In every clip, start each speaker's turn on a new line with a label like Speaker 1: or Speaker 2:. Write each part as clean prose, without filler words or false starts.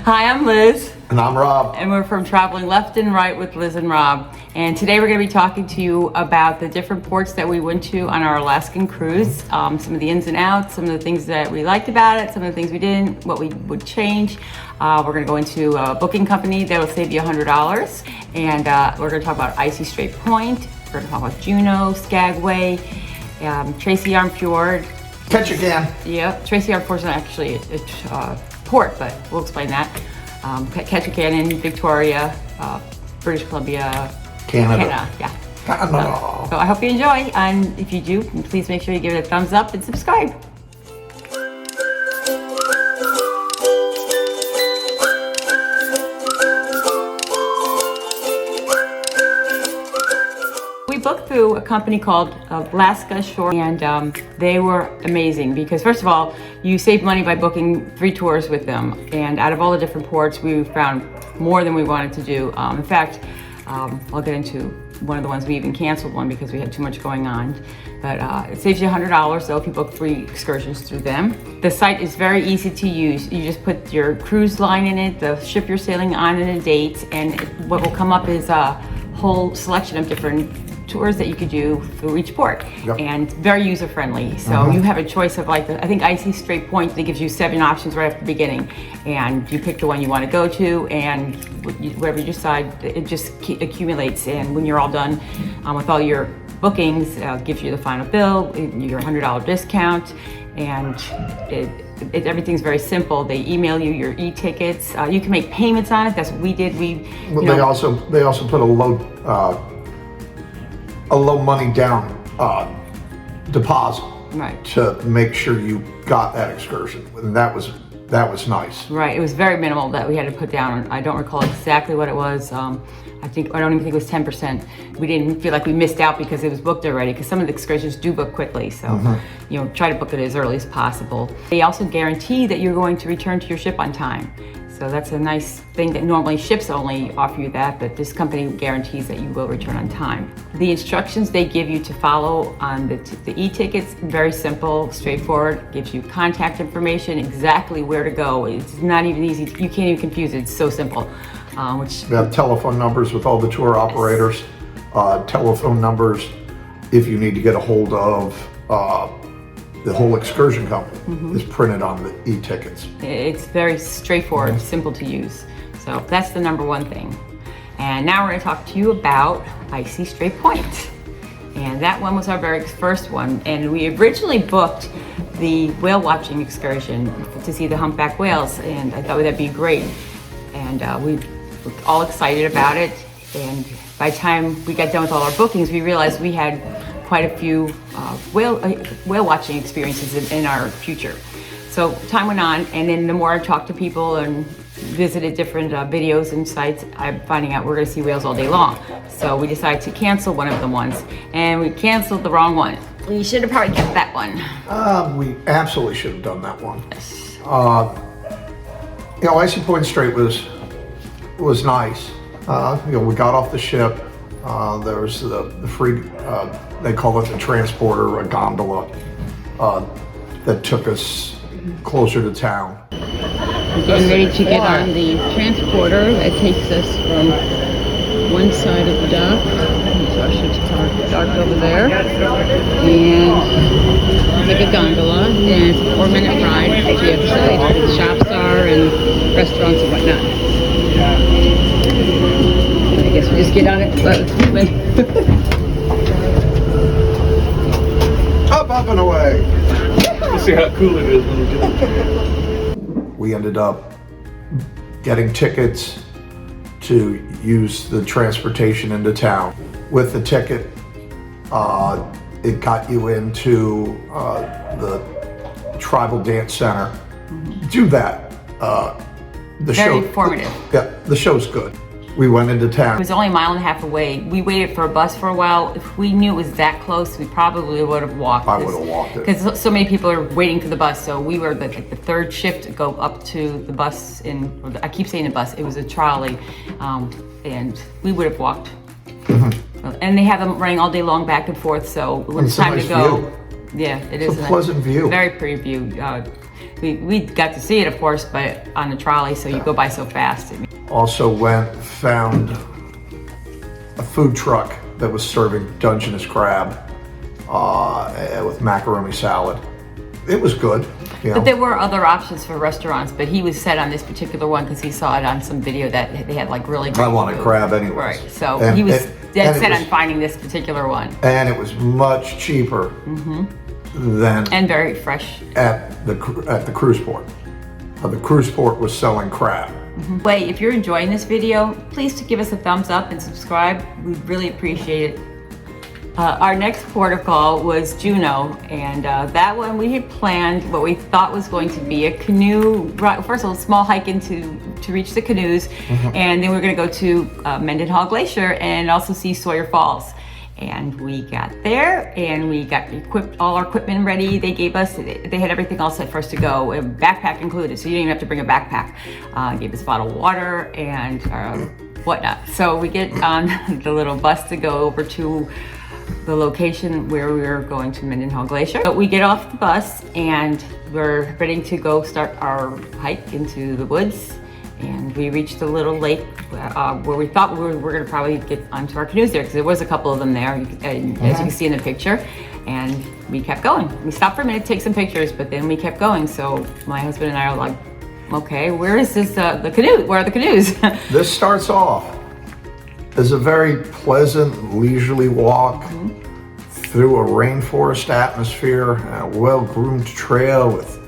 Speaker 1: Hi, I'm Liz.
Speaker 2: And I'm Rob.
Speaker 1: And we're from Traveling Left and Right with Liz and Rob. And today we're going to be talking to you about the different ports that we went to on our Alaskan cruise. Some of the ins and outs, some of the things that we liked about it, some of the things we didn't, what we would change. We're going to go into a booking company that will save you $100. And we're going to talk about Icy Straight Point. We're going to talk about Juneau, Skagway, Tracy Arm Fjord.
Speaker 2: Ketchikan.
Speaker 1: Yeah, Tracy Arm Fjord is actually a port, but we'll explain that. Ketchikan Victoria, British Columbia,
Speaker 2: Canada.
Speaker 1: Yeah.
Speaker 2: Canada.
Speaker 1: So I hope you enjoy, and if you do, please make sure you give it a thumbs up and subscribe. We booked through a company called Alaskan Shore, and they were amazing because, first of all, you save money by booking 3 tours with them. And out of all the different ports, we found more than we wanted to do. In fact, I'll get into one of the ones we even canceled one because we had too much going on. But it saves you $100 though if you book 3 excursions through them. The site is very easy to use. You just put your cruise line in it, the ship you're sailing on, and a date, and what will come up is a whole selection of different tours that you could do through each port.
Speaker 2: Yep.
Speaker 1: And very user-friendly. So you have a choice of, like, I think Icy Straight Point, that gives you 7 options right at the beginning, and you pick the one you want to go to, and wherever you decide, it just accumulates. And when you're all done with all your bookings, gives you the final bill, your $100 discount, and everything's very simple. They email you your e-tickets. You can make payments on it. That's what we did.
Speaker 2: They also put a low money down deposit,
Speaker 1: right,
Speaker 2: to make sure you got that excursion, and that was nice.
Speaker 1: Right, it was very minimal that we had to put down. I don't recall exactly what it was. I don't even think it was 10%. We didn't feel like we missed out because it was booked already, because some of the excursions do book quickly. So, try to book it as early as possible. They also guarantee that you're going to return to your ship on time. So that's a nice thing that normally ships only offer you that, but this company guarantees that you will return on time. The instructions they give you to follow on the e-tickets, very simple, straightforward, gives you contact information, exactly where to go. It's not even easy, you can't even confuse it, it's so simple.
Speaker 2: We have telephone numbers with all the tour operators, telephone numbers if you need to get a hold of the whole excursion company is printed on the e-tickets.
Speaker 1: It's very straightforward, simple to use. So that's the number one thing. And now we're going to talk to you about Icy Straight Point. And that one was our very first one. And we originally booked the whale watching excursion to see the humpback whales. And I thought that'd be great. And we were all excited about it. And by the time we got done with all our bookings, we realized we had quite a few whale watching experiences in our future. So time went on, and then the more I talked to people and visited different videos and sites, I'm finding out we're going to see whales all day long. So we decided to cancel one of the ones, and we canceled the wrong one. We should have probably kept that one.
Speaker 2: We absolutely should have done that one. Icy Point Strait was nice. We got off the ship. There was the free, they call it the transporter, a gondola, that took us closer to town.
Speaker 1: We're getting ready to get on the transporter that takes us from one side of the dock. So our ship's docked over there. And take a gondola, and it's a 4-minute ride to the other side where the shops are and restaurants and whatnot. I guess we just get on it, but it's moving.
Speaker 2: Up and away.
Speaker 3: Let's see how cool it is when we get it.
Speaker 2: We ended up getting tickets to use the transportation into town. With the ticket, it got you into the Tribal Dance Center. Do that.
Speaker 1: Very informative.
Speaker 2: Yeah, the show's good. We went into town.
Speaker 1: It was only a mile and a half away. We waited for a bus for a while. If we knew it was that close, we probably would have walked.
Speaker 2: I would have walked it.
Speaker 1: Because so many people are waiting for the bus. So we were the third shift to go up to the bus I keep saying the bus, it was a trolley. And we would have walked. And they have them running all day long back and forth. So when it's time to go, Yeah, it is
Speaker 2: It's a pleasant view.
Speaker 1: Very pretty view. We got to see it, of course, but on the trolley, so you go by so fast.
Speaker 2: Also found a food truck that was serving Dungeness crab with macaroni salad. It was good. You know.
Speaker 1: But there were other options for restaurants, but he was set on this particular one because he saw it on some video that they had like really great
Speaker 2: I wanted
Speaker 1: food.
Speaker 2: crab anyway.
Speaker 1: Right, so he was dead set on finding this particular one.
Speaker 2: And it was much cheaper than
Speaker 1: and very fresh
Speaker 2: at the cruise port. The cruise port was selling crab.
Speaker 1: Wait, if you're enjoying this video, please give us a thumbs up and subscribe. We'd really appreciate it. Our next port of call was Juneau, and that one we had planned what we thought was going to be a canoe, first of all, a small hike to reach the canoes, and then we were going to go to Mendenhall Glacier and also see Sawyer Falls. And we got there and we got all our equipment ready. They had everything all set for us to go, a backpack included, so you didn't even have to bring a backpack. Gave us a bottle of water and whatnot. So we get on the little bus to go over to the location where we were going to Mendenhall Glacier. But we get off the bus and we're ready to go start our hike into the woods. And we reached a little lake where we thought we were going to probably get onto our canoes there because there was a couple of them there, as you can see in the picture. And we kept going. We stopped for a minute to take some pictures, but then we kept going. So my husband and I are like, okay, where is this, the canoe? Where are the canoes?
Speaker 2: This starts off as a very pleasant, leisurely walk through a rainforest atmosphere, a well-groomed trail with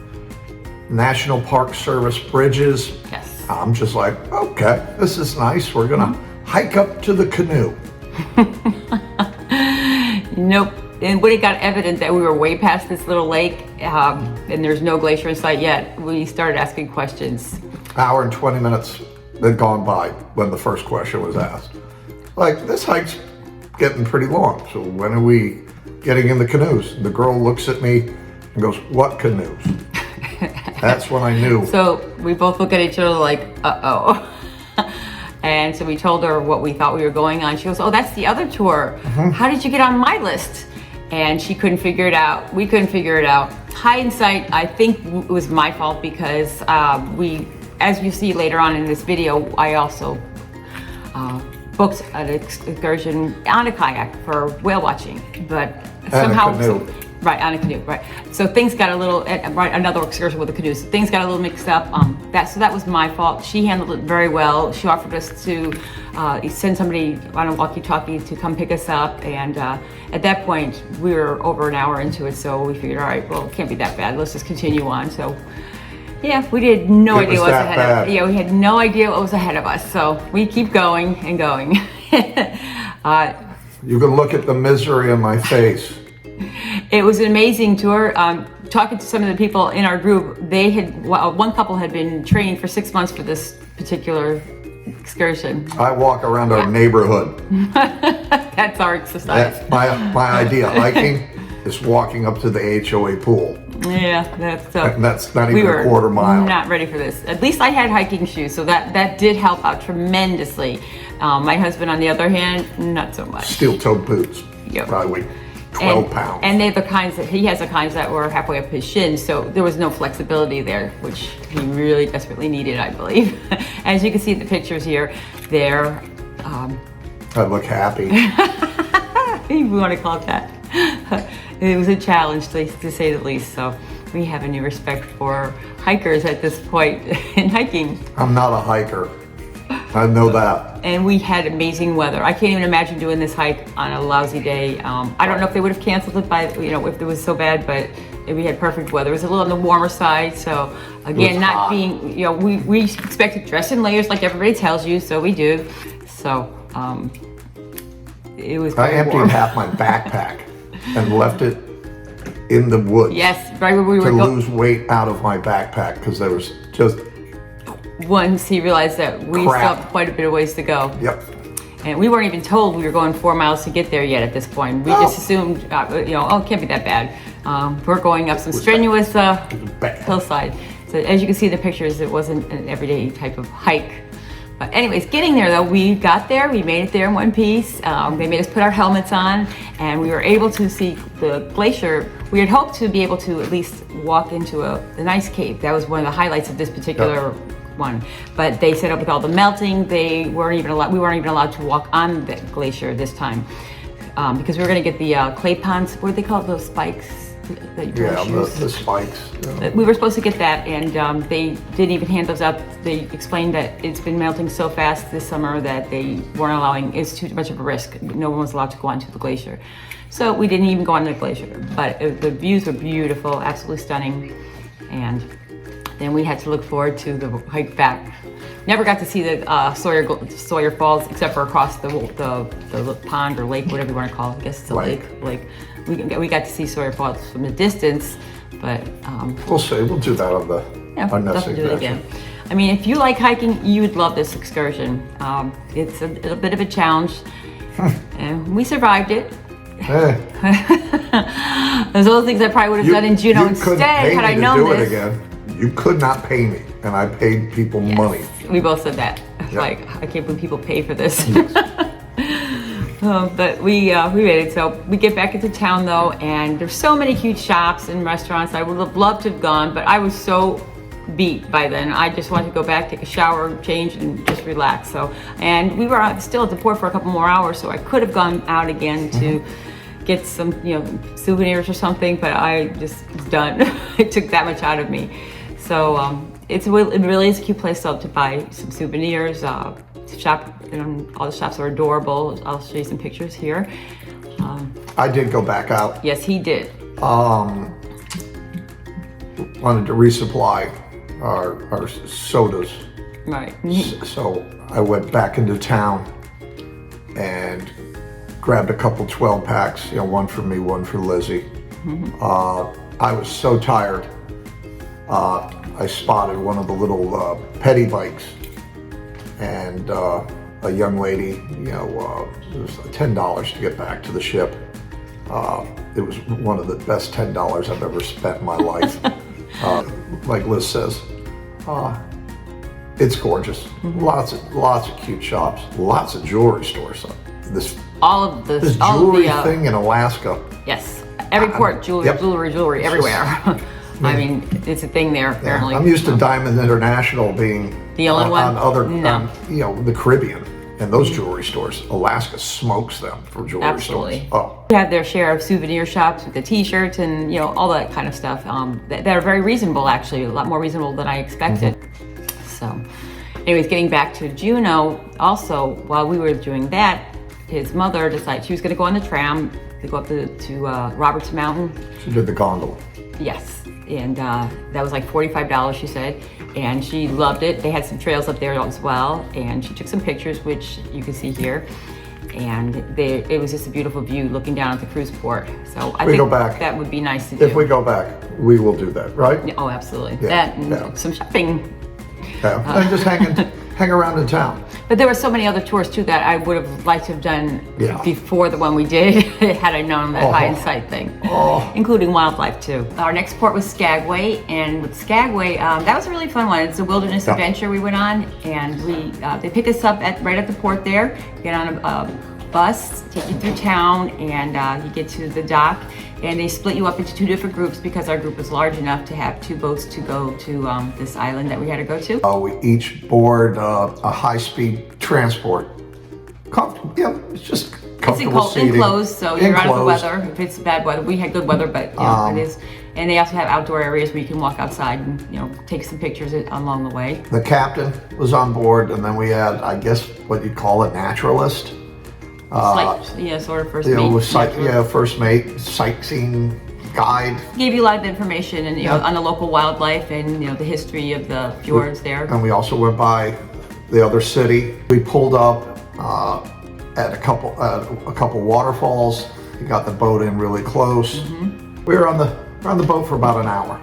Speaker 2: National Park Service bridges.
Speaker 1: Yes.
Speaker 2: I'm just like, okay, this is nice. We're gonna hike up to the canoe.
Speaker 1: Nope. And when it got evident that we were way past this little lake and there's no glacier in sight yet, we started asking questions.
Speaker 2: Hour and 20 minutes had gone by when the first question was asked. Like, this hike's getting pretty long, so when are we getting in the canoes? The girl looks at me and goes, what canoes? That's when I knew.
Speaker 1: So we both look at each other like, uh-oh. And so we told her what we thought we were going on. She goes, oh, that's the other tour. How did you get on my list? And she couldn't figure it out. We couldn't figure it out. Hindsight, I think it was my fault because as you see later on in this video, I also booked an excursion on a kayak for whale watching, but somehow, right, on a canoe, right. So things got a little, right, another excursion with the canoes. So things got a little mixed up. So that was my fault. She handled it very well. She offered us to send somebody on a walkie-talkie to come pick us up. And at that point, we were over an hour into it. So we figured, all right, well, it can't be that bad. Let's just continue on. So yeah, we had no idea what was ahead of us. Yeah, we had no idea what was ahead of us. So we keep going and going.
Speaker 2: You can look at the misery on my face.
Speaker 1: It was an amazing tour. Talking to some of the people in our group, one couple had been training for 6 months for this particular excursion.
Speaker 2: I walk around our neighborhood.
Speaker 1: That's our exercise.
Speaker 2: That's my idea. Hiking is walking up to the HOA pool.
Speaker 1: Yeah,
Speaker 2: that's not even a quarter mile.
Speaker 1: Not ready for this. At least I had hiking shoes, so that did help out tremendously. My husband, on the other hand, not so much.
Speaker 2: Steel-toed boots.
Speaker 1: Yep.
Speaker 2: Probably 12 pounds.
Speaker 1: And they're the kinds that he has, the kinds that were halfway up his shin, so there was no flexibility there, which he really desperately needed, I believe. As you can see in the pictures here, they're
Speaker 2: I look happy.
Speaker 1: if you want to call it that. It was a challenge, to say the least. So we have a new respect for hikers at this point in hiking.
Speaker 2: I'm not a hiker. I know that.
Speaker 1: And we had amazing weather. I can't even imagine doing this hike on a lousy day. I don't know if they would have canceled it if it was so bad, but we had perfect weather. It was a little on the warmer side. So again, not hot. Being, we expect to dress in layers like everybody tells you, so we do. So it was
Speaker 2: I emptied half my backpack and left it in the woods.
Speaker 1: Yes, right where we were
Speaker 2: to lose weight out of my backpack because there was just.
Speaker 1: Once he realized that we still have quite a bit of ways to go.
Speaker 2: Yep.
Speaker 1: And we weren't even told we were going 4 miles to get there yet at this point. We just assumed, oh, it can't be that bad. We're going up some strenuous hillside. So as you can see in the pictures, it wasn't an everyday type of hike. But anyways, getting there though, we got there, we made it there in one piece. They made us put our helmets on, and we were able to see the glacier. We had hoped to be able to at least walk into an ice cave. That was one of the highlights of this particular one. But they said with all the melting, we weren't even allowed to walk on the glacier this time because we were going to get the clay ponds. What do they call it? Those spikes that you
Speaker 2: the spikes. Yeah.
Speaker 1: We were supposed to get that, and they didn't even hand those out. They explained that it's been melting so fast this summer that they weren't allowing. It's too much of a risk. No one was allowed to go onto the glacier, so we didn't even go on the glacier. But the views were beautiful, absolutely stunning, and then we had to look forward to the hike back. Never got to see the Sawyer Falls except for across the pond or lake, whatever you want to call it. I guess it's a lake. We got to see Sawyer Falls from a distance, but
Speaker 2: we'll see. We'll do that on the
Speaker 1: we'll definitely do it again. I mean, if you like hiking, you would love this excursion. It's a bit of a challenge, and we survived it. There's other things I probably would have done in Juneau instead had I known this.
Speaker 2: Do it again. You could not pay me, and I paid people money.
Speaker 1: We both said that.
Speaker 2: Yep.
Speaker 1: Like, I can't believe people pay for this. But we made it. So we get back into town though, and there's so many cute shops and restaurants. I would have loved to have gone, but I was so beat by then. I just wanted to go back, take a shower, change, and just relax. So, and we were still at the port for a couple more hours, so I could have gone out again to get some, souvenirs or something, but I just was done. It took that much out of me. So it really is a cute place to buy some souvenirs. Shop, all the shops are adorable. I'll show you some pictures here.
Speaker 2: I did go back out.
Speaker 1: Yes, he did.
Speaker 2: Wanted to resupply our sodas.
Speaker 1: Right.
Speaker 2: So I went back into town and grabbed a couple 12 packs, one for me, one for Lizzie. I was so tired. I spotted one of the little petty bikes, and a young lady, it was $10 to get back to the ship. It was one of the best $10 I've ever spent in my life. Like Liz says, it's gorgeous. Lots of cute shops, lots of jewelry stores. This jewelry thing in Alaska.
Speaker 1: Yes, every port, jewelry everywhere. I mean, it's a thing there apparently.
Speaker 2: I'm used to Diamond International being
Speaker 1: the only one
Speaker 2: on the Caribbean, and those jewelry stores. Alaska smokes them for jewelry stores. Oh,
Speaker 1: they have their share of souvenir shops with the T-shirts and all that kind of stuff. That are very reasonable, actually, a lot more reasonable than I expected. So, anyways, getting back to Juneau. Also, while we were doing that, his mother decided she was going to go on the tram to go up to Roberts Mountain.
Speaker 2: She did the gondola.
Speaker 1: Yes, and that was like $45, she said, and she loved it. They had some trails up there as well, and she took some pictures, which you can see here, and it was just a beautiful view looking down at the cruise port. So I think that would be nice to do.
Speaker 2: If we go back, we will do that, right?
Speaker 1: Oh, absolutely. Yeah, that and some shopping.
Speaker 2: Yeah, and just hang around in town.
Speaker 1: But there were so many other tours too that I would have liked to have done before the one we did, had I known that hindsight thing, including wildlife too. Our next port was Skagway, and with Skagway, that was a really fun one. It's a wilderness adventure we went on, and they picked us up right at the port there, get on a bus, take you through town, and you get to the dock, and they split you up into two different groups because our group was large enough to have two boats to go to this island that we had to go to.
Speaker 2: We each board a high-speed transport. It's just comfortable seating.
Speaker 1: It's enclosed, so you're out of the weather. If it's bad weather, we had good weather, but it is. And they also have outdoor areas where you can walk outside and take some pictures along the way.
Speaker 2: The captain was on board, and then we had, I guess, what you'd call a naturalist.
Speaker 1: Sort of first mate.
Speaker 2: First mate, sightseeing guide.
Speaker 1: Gave you a lot of information and on the local wildlife and the history of the fjords there.
Speaker 2: And we also went by the other city. We pulled up at a couple waterfalls. We got the boat in really close. We were on the boat for about an hour.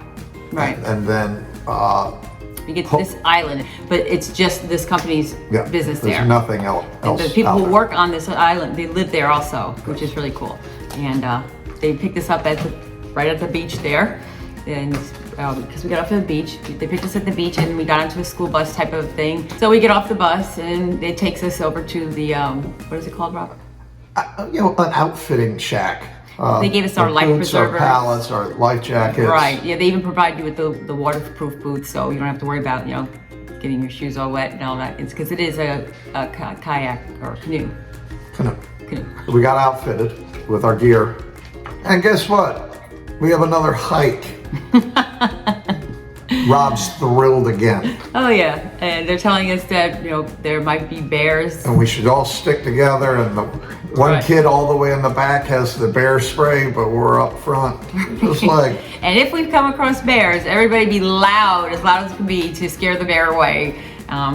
Speaker 1: Right.
Speaker 2: And then
Speaker 1: you get to this island, but it's just this company's business there.
Speaker 2: There's nothing else.
Speaker 1: And the people who work on this island, they live there also, which is really cool. And they picked us up right at the beach there. And because we got off the beach, they picked us at the beach, and we got onto a school bus type of thing. So we get off the bus, and it takes us over to the what is it called, Robert?
Speaker 2: an outfitting shack.
Speaker 1: They gave us our life
Speaker 2: boots, our
Speaker 1: preservers.
Speaker 2: pallets, our life jackets.
Speaker 1: Right, yeah, they even provide you with the waterproof boots, so you don't have to worry about, getting your shoes all wet and all that. It's because it is a kayak or canoe.
Speaker 2: Canoe.
Speaker 1: Canoe.
Speaker 2: We got outfitted with our gear. And guess what? We have another hike. Rob's thrilled again.
Speaker 1: Oh yeah, and they're telling us that, there might be bears.
Speaker 2: And we should all stick together, and the one
Speaker 1: Right.
Speaker 2: kid all the way in the back has the bear spray, but we're up front. Just like,
Speaker 1: And if we come across bears, everybody be loud as it can be to scare the bear away.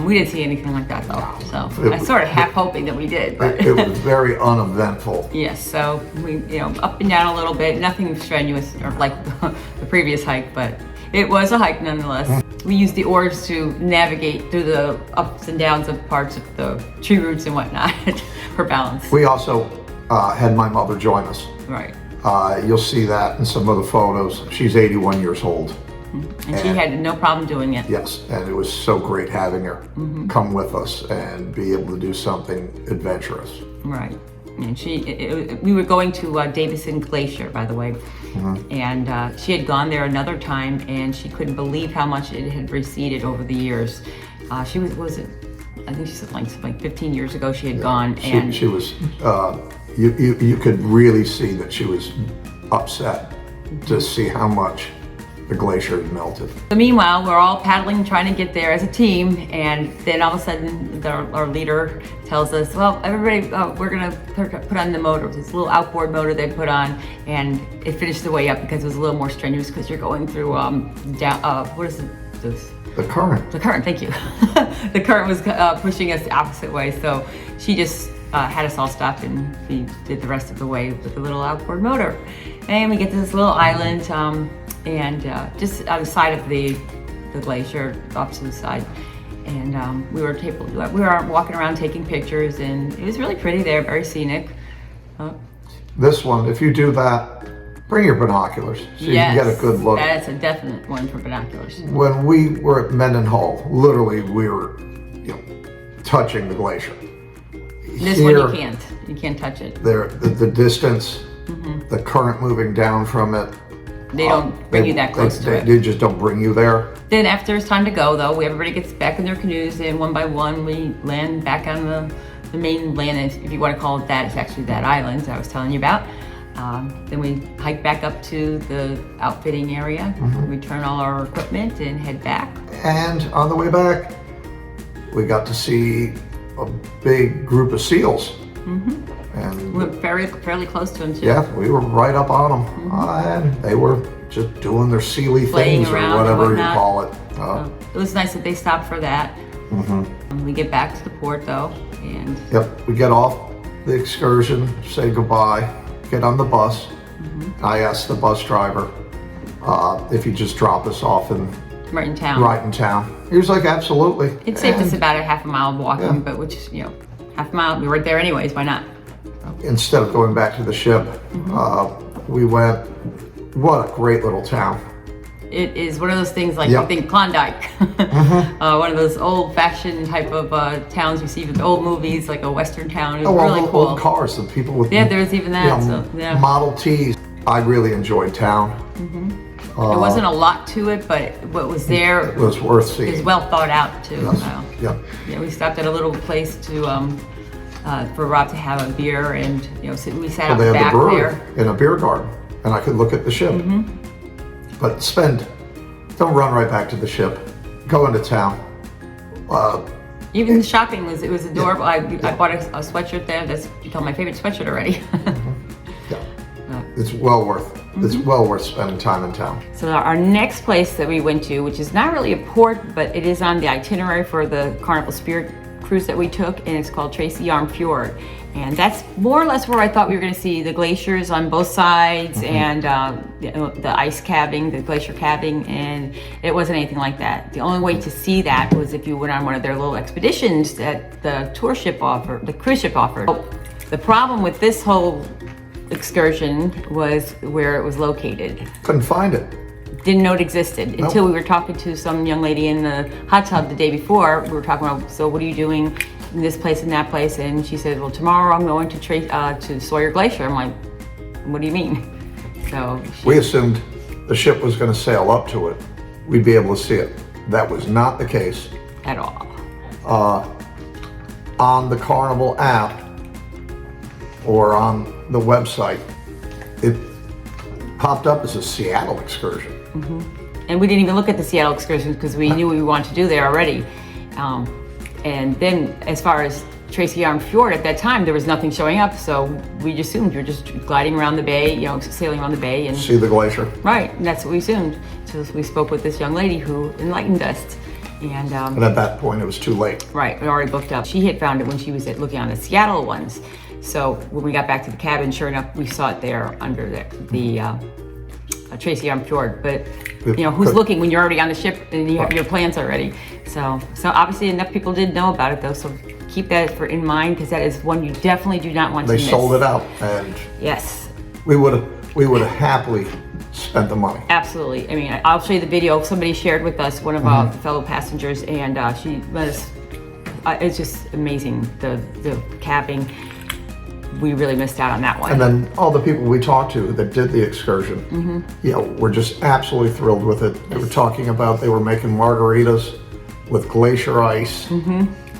Speaker 1: We didn't see anything like that though, so I sort of half hoping that we did. But
Speaker 2: it was very uneventful.
Speaker 1: yes, so we, up and down a little bit, nothing strenuous or like the previous hike, but it was a hike nonetheless. We used the oars to navigate through the ups and downs of parts of the tree roots and whatnot for balance.
Speaker 2: We also had my mother join us.
Speaker 1: Right.
Speaker 2: You'll see that in some of the photos. She's 81 years old.
Speaker 1: And she had no problem doing it.
Speaker 2: Yes, and it was so great having her come with us and be able to do something adventurous.
Speaker 1: Right. And we were going to Davison Glacier, by the way, and she had gone there another time, and she couldn't believe how much it had receded over the years. I think she said like 15 years ago she had gone, and
Speaker 2: she was. You could really see that she was upset to see how much the glacier had melted.
Speaker 1: So meanwhile, we're all paddling, trying to get there as a team, and then all of a sudden, our leader tells us, "Well, everybody, we're gonna put on the motor." This little outboard motor they put on, and it finished the way up because it was a little more strenuous because you're going through down. What is this?
Speaker 2: The current.
Speaker 1: The current. Thank you. The current was pushing us the opposite way, so she just had us all stop, and we did the rest of the way with the little outboard motor, and we get to this little island. And just on the side of the glacier, off to the side, and we were walking around taking pictures, and it was really pretty there, very scenic.
Speaker 2: This one, if you do that, bring your binoculars so you can get a good look.
Speaker 1: That's a definite one for binoculars.
Speaker 2: When we were at Mendenhall, literally we were, touching the glacier.
Speaker 1: This one you can't touch it.
Speaker 2: The distance, the current moving down from it.
Speaker 1: They don't bring you that close to it.
Speaker 2: They just don't bring you there.
Speaker 1: Then after it's time to go, though, everybody gets back in their canoes, and one by one we land back on the main land, if you want to call it that. It's actually that island I was telling you about. Then we hike back up to the outfitting area, return all our equipment, and head back.
Speaker 2: And on the way back, we got to see a big group of seals. And
Speaker 1: We were fairly close to them too.
Speaker 2: yeah, we were right up on them, and they were just doing their sealy
Speaker 1: Playing
Speaker 2: things or
Speaker 1: around
Speaker 2: whatever
Speaker 1: and
Speaker 2: you
Speaker 1: whatnot.
Speaker 2: call it.
Speaker 1: So it was nice that they stopped for that. We get back to the port though, and
Speaker 2: Yep, we get off the excursion, say goodbye, get on the bus. I asked the bus driver if he'd just drop us off
Speaker 1: right in town.
Speaker 2: right in town. He was like, absolutely.
Speaker 1: It saved us
Speaker 2: And
Speaker 1: about a half a mile of walking,
Speaker 2: Yeah.
Speaker 1: but which half a mile, we were right there anyways. Why not?
Speaker 2: instead of going back to the ship, we went, what a great little town.
Speaker 1: It is one of those things like
Speaker 2: Yep.
Speaker 1: you think Klondike, one of those old-fashioned type of towns you see with old movies, like a Western town. It was
Speaker 2: all
Speaker 1: really
Speaker 2: the
Speaker 1: cool.
Speaker 2: old cars, the people with
Speaker 1: Yeah, there's even that. So yeah,
Speaker 2: Model Ts. I really enjoyed town.
Speaker 1: there wasn't a lot to it, but what was there
Speaker 2: It was worth seeing.
Speaker 1: is well thought out too.
Speaker 2: Yes.
Speaker 1: Wow.
Speaker 2: Yep.
Speaker 1: Yeah, we stopped at a little place to for Rob to have a beer, and we sat out
Speaker 2: They had the
Speaker 1: back
Speaker 2: brewery
Speaker 1: there.
Speaker 2: in a beer garden, and I could look at the ship. But don't run right back to the ship. Go into town.
Speaker 1: Even the shopping was adorable. I bought a sweatshirt there. That's become my favorite sweatshirt already.
Speaker 2: Yeah. It's well worth. It's well worth spending time in town.
Speaker 1: So our next place that we went to, which is not really a port, but it is on the itinerary for the Carnival Spirit cruise that we took, and it's called Tracy Arm Fjord. And that's more or less where I thought we were going to see the glaciers on both sides and the ice calving, the glacier calving, and it wasn't anything like that. The only way to see that was if you went on one of their little expeditions that the cruise ship offered. So the problem with this whole excursion was where it was located.
Speaker 2: Couldn't find it.
Speaker 1: Didn't know it existed until we were talking to some young lady in the hot tub the day before. We were talking about, so what are you doing? this place and that place. And she said, well, tomorrow I'm going to Sawyer Glacier. I'm like, what do you mean? So
Speaker 2: we assumed the ship was going to sail up to it. We'd be able to see it. That was not the case.
Speaker 1: At all.
Speaker 2: On the Carnival app or on the website, it popped up as a Seattle excursion.
Speaker 1: And we didn't even look at the Seattle excursions because we knew we wanted to do there already. And then as far as Tracy Arm Fjord, at that time, there was nothing showing up. So we just assumed you're just gliding around the bay, you know, sailing around the bay. And
Speaker 2: see the glacier.
Speaker 1: Right, and that's what we assumed. So we spoke with this young lady who enlightened us. And
Speaker 2: at that point, it was too late.
Speaker 1: Right, we already booked up. She had found it when she was looking on the Seattle ones. So when we got back to the cabin, sure enough, we saw it there under the Tracy Arm Fjord. But you know, who's looking when you're already on the ship and you have your plans already? So obviously enough people did know about it though. So keep that in mind because that is one you definitely do not want to miss.
Speaker 2: They sold it out, and
Speaker 1: yes,
Speaker 2: we would have happily spent the money.
Speaker 1: Absolutely. I mean, I'll show you the video somebody shared with us, one of our fellow passengers, and she let us. It's just amazing the cabbing. We really missed out on that one.
Speaker 2: And then all the people we talked to that did the excursion, you know, were just absolutely thrilled with it. They were talking about they were making margaritas with glacier ice.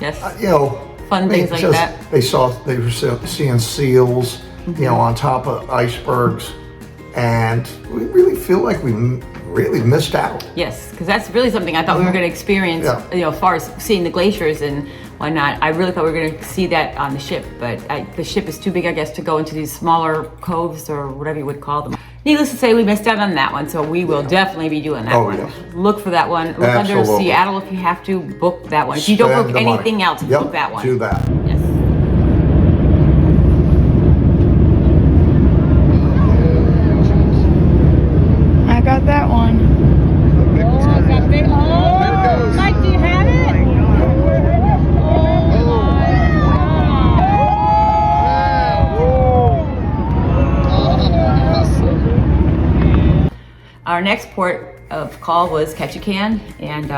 Speaker 1: Yes.
Speaker 2: You know,
Speaker 1: fun things like that.
Speaker 2: They were seeing seals, you know, on top of icebergs, and we really feel like we really missed out.
Speaker 1: Yes, because that's really something I thought we were going to experience. You know, as far as seeing the glaciers and whatnot, I really thought we were going to see that on the ship, but the ship is too big, I guess, to go into these smaller coves or whatever you would call them. Needless to say, we missed out on that one, so we will definitely be doing that one.
Speaker 2: Yes.
Speaker 1: Look for that one. Look under Seattle if you have to. Book that one. If you don't book anything else, book that one.
Speaker 2: Do that.
Speaker 1: Yes.
Speaker 4: I got that one.
Speaker 5: Oh, Mike, do you have it?
Speaker 1: Our next port of call was Ketchikan, and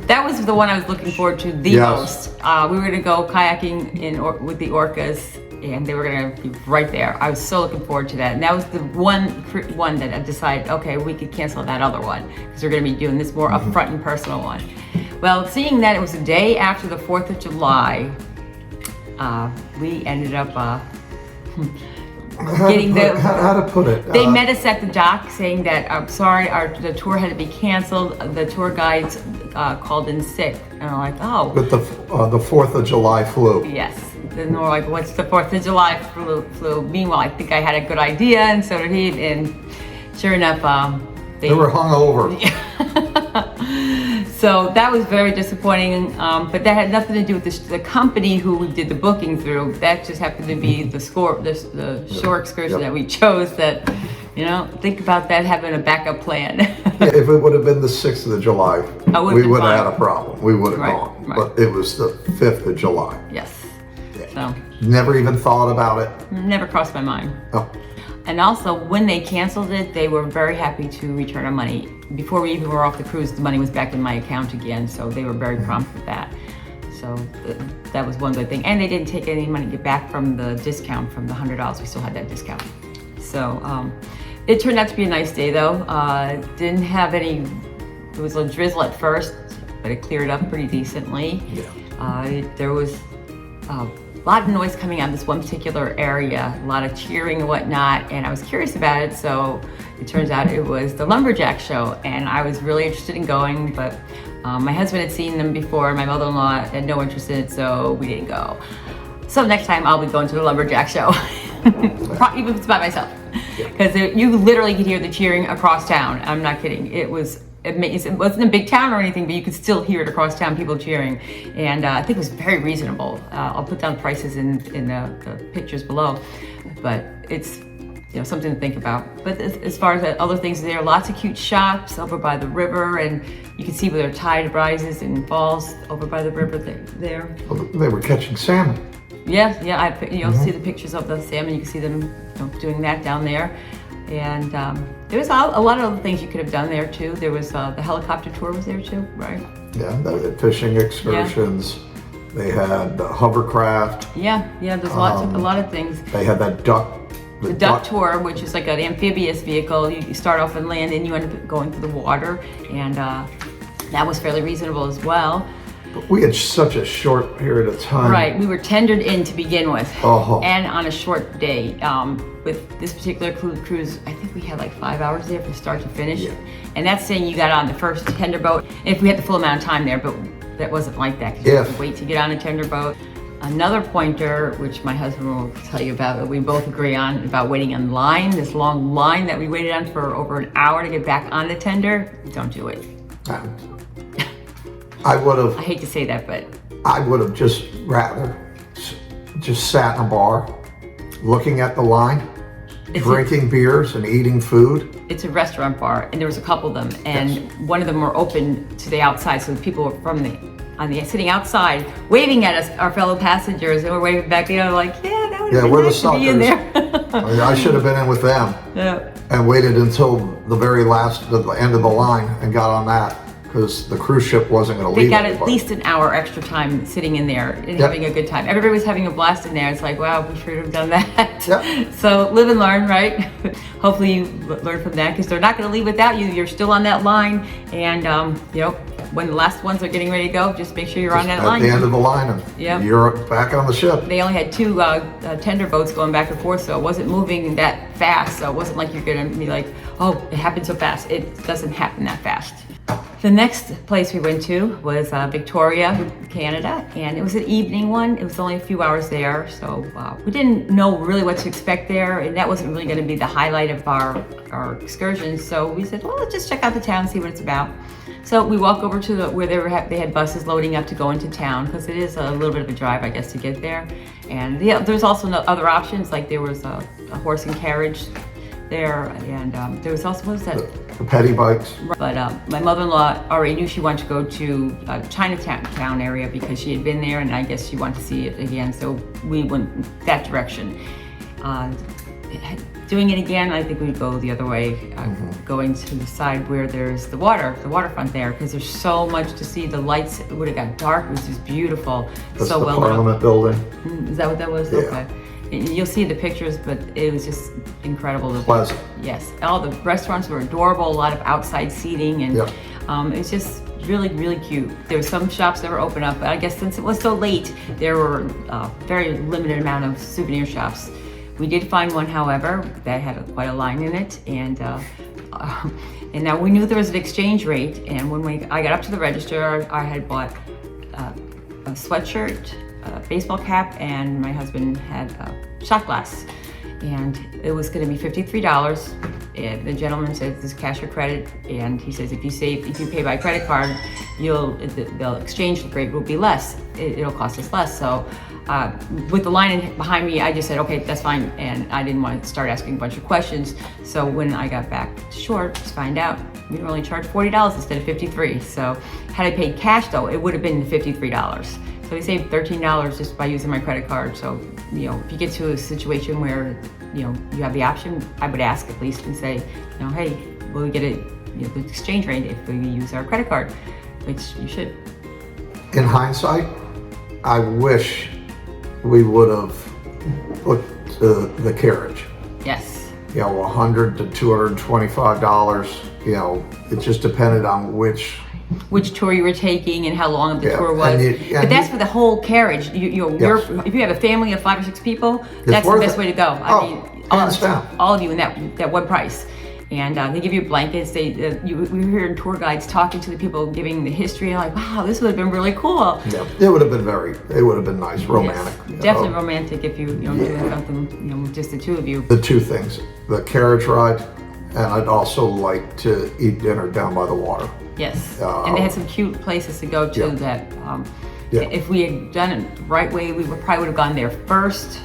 Speaker 1: that was the one I was looking forward to the most. We were gonna go kayaking with the orcas, and they were gonna be right there. I was so looking forward to that, and that was the one that I decided, okay, we could cancel that other one because we're gonna be doing this more upfront and personal one. Well, seeing that it was the day after the 4th of July, we ended up getting
Speaker 2: how to put it.
Speaker 1: They met us at the dock saying that, I'm sorry, the tour had to be canceled. The tour guides called in sick. And I'm like, oh.
Speaker 2: With the 4th of July flu.
Speaker 1: Yes. Then we're like, what's the 4th of July flu? Meanwhile, I think I had a good idea, and so did he. And sure enough,
Speaker 2: they were hungover.
Speaker 1: So that was very disappointing, but that had nothing to do with the company who we did the booking through. That just happened to be the shore excursion that we chose. That, you know, think about that, having a backup plan.
Speaker 2: If it would have been the 6th of July, we would have had a problem. We would have gone.
Speaker 1: Right.
Speaker 2: But it was the 5th of July.
Speaker 1: Yes. So
Speaker 2: never even thought about it.
Speaker 1: Never crossed my mind.
Speaker 2: Oh.
Speaker 1: And also, when they canceled it, they were very happy to return our money. Before we even were off the cruise, the money was back in my account again, so they were very prompt with that. So that was one good thing. And they didn't take any money back from the discount, from the $100. We still had that discount. So it turned out to be a nice day though. Didn't have any, it was a drizzle at first, but it cleared up pretty decently. There was a lot of noise coming out of this one particular area, a lot of cheering and whatnot, and I was curious about it, so it turns out it was the Lumberjack show, and I was really interested in going, but my husband had seen them before, my mother-in-law had no interest in it, so we didn't go. So next time I'll be going to the Lumberjack show, even if it's by myself, because you literally could hear the cheering across town. I'm not kidding. It was amazing. It wasn't a big town or anything, but you could still hear it across town, people cheering. And I think it was very reasonable. I'll put down prices in the pictures below, but it's, you know, something to think about. But as far as other things, there are lots of cute shops over by the river, and you can see where their tide rises and falls over by the river there.
Speaker 2: They were catching salmon.
Speaker 1: Yeah, you'll see the pictures of the salmon. You can see them, you know, doing that down there. And there was a lot of other things you could have done there too. There was the helicopter tour was there too, right?
Speaker 2: Yeah, they had fishing excursions. They had hovercraft.
Speaker 1: Yeah, there's a lot of things.
Speaker 2: They had that duck.
Speaker 1: The duck tour, which is like an amphibious vehicle. You start off on land and you end up going through the water, and that was fairly reasonable as well.
Speaker 2: But we had such a short period of time.
Speaker 1: Right, we were tendered in to begin with,
Speaker 2: Oh.
Speaker 1: and on a short day. With this particular cruise, I think we had like 5 hours there from start to finish.
Speaker 2: Yeah.
Speaker 1: And that's saying you got on the first tender boat, if we had the full amount of time there, but that wasn't like that, because you have to wait to get on a tender boat. Another pointer, which my husband will tell you about, that we both agree on, about waiting in line, this long line that we waited on for over an hour to get back on the tender. Don't do it.
Speaker 2: I would have.
Speaker 1: I hate to say that, but
Speaker 2: I would have just rather just sat in a bar, looking at the line, drinking beers and eating food.
Speaker 1: It's a restaurant bar, and there was a couple of them, and one of them were open to the outside, so the people were sitting outside, waving at us, our fellow passengers, and we're waving back, like, that would have been
Speaker 2: we're
Speaker 1: nice
Speaker 2: the
Speaker 1: to be in
Speaker 2: suckers.
Speaker 1: there.
Speaker 2: I should have been in with them and waited until the very last, the end of the line, and got on that, because the cruise ship wasn't going to
Speaker 1: They
Speaker 2: leave.
Speaker 1: got at least an hour extra time sitting in there and having a good time. Everybody was having a blast in there. It's like, wow, we should have done that.
Speaker 2: Yep.
Speaker 1: So live and learn, right? Hopefully you learn from that, because they're not going to leave without you. You're still on that line, and when the last ones are getting ready to go, just make sure you're on that line.
Speaker 2: At the end of the line, and you're back on the ship.
Speaker 1: They only had 2 tender boats going back and forth, so it wasn't moving that fast. So it wasn't like you're going to be like, oh, it happened so fast. It doesn't happen that fast. The next place we went to was Victoria, Canada, and it was an evening one. It was only a few hours there, so we didn't know really what to expect there, and that wasn't really going to be the highlight of our excursion. So we said, well, let's just check out the town, see what it's about. So we walk over to where they had buses loading up to go into town, because it is a little bit of a drive, I guess, to get there. And there's also other options, like there was a horse and carriage there, and there was also, what was that?
Speaker 2: The petty bikes.
Speaker 1: But my mother-in-law already knew she wanted to go to Chinatown area, because she had been there, and I guess she wanted to see it again, so we went that direction. Doing it again, I think we'd go the other way, going to the side where there's the waterfront there, because there's so much to see. The lights, it would have got dark, it was just beautiful.
Speaker 2: That's
Speaker 1: so
Speaker 2: the
Speaker 1: well
Speaker 2: Parliament building.
Speaker 1: Is that what that was?
Speaker 2: Yeah.
Speaker 1: Okay. And you'll see the pictures, but it was just incredible.
Speaker 2: Pleasant.
Speaker 1: Yes, all the restaurants were adorable, a lot of outside seating, and it's just really, really cute. There were some shops that were open up, but I guess since it was so late, there were a very limited amount of souvenir shops. We did find one, however, that had quite a line in it, and now we knew there was an exchange rate, and when I got up to the register, I had bought a sweatshirt, a baseball cap, and my husband had a shot glass, and it was going to be $53. And the gentleman said, "This is cash or credit?" And he says, if you pay by credit card, they'll exchange rate will be less. It'll cost us less. So with the line behind me, I just said, okay, that's fine, and I didn't want to start asking a bunch of questions. So when I got back to shore to find out, we were only charged $40 instead of $53. So had I paid cash, though, it would have been $53. So we saved $13 just by using my credit card. So, if you get to a situation where, you have the option, I would ask at least and say, hey, will we get the exchange rate if we use our credit card, which you should.
Speaker 2: In hindsight, I wish we would have put the carriage.
Speaker 1: Yes.
Speaker 2: $100 to $225. It just depended on which
Speaker 1: tour you were taking and how long the tour was.
Speaker 2: But
Speaker 1: that's for the whole carriage. If you have a family of 5 or 6 people, that's the best way to go. All of you in that one price. And they give you blankets. We were hearing tour guides talking to the people, giving the history, and like, wow, this would have been really cool.
Speaker 2: Yeah, it would have been nice, romantic.
Speaker 1: Yes, definitely romantic if you doing something, just the 2 of you.
Speaker 2: The 2 things, the carriage ride, and I'd also like to eat dinner down by the water.
Speaker 1: Yes, and they had some cute places to go to that if we had done it the right way, we probably would have gone there first.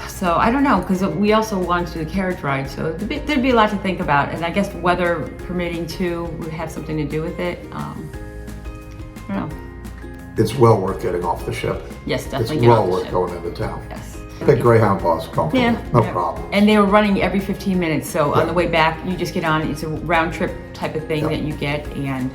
Speaker 1: So I don't know, because we also wanted to do the carriage ride, so there'd be a lot to think about, and I guess weather permitting too would have something to do with it. I don't know.
Speaker 2: It's well worth getting off the ship.
Speaker 1: Yes, definitely.
Speaker 2: It's well worth going into town.
Speaker 1: Yes.
Speaker 2: Big Greyhound bus, comfortable, no problem.
Speaker 1: And they were running every 15 minutes, so on the way back, you just get on. It's a round trip type of thing that you get, and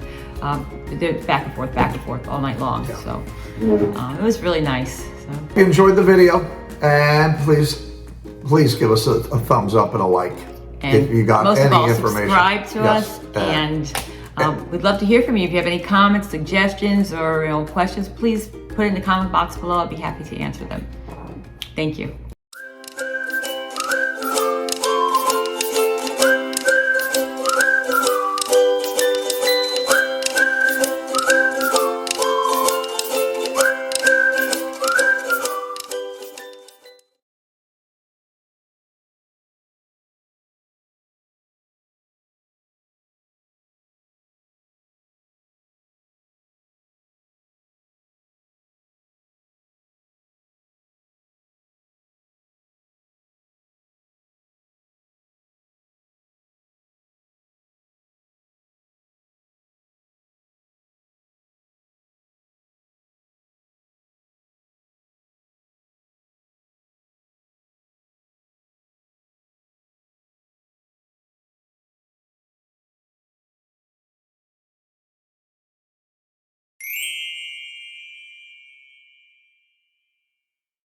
Speaker 1: We did back and forth all night long.
Speaker 2: Yeah.
Speaker 1: So it was really nice. So.
Speaker 2: If you enjoyed the video, and please give us a thumbs up and a like
Speaker 1: And
Speaker 2: if you got
Speaker 1: most
Speaker 2: any
Speaker 1: of all,
Speaker 2: information.
Speaker 1: subscribe to
Speaker 2: Yes.
Speaker 1: us, and we'd love to hear from you. If you have any comments, suggestions, or questions, please put it in the comment box below. I'd be happy to answer them. Thank you.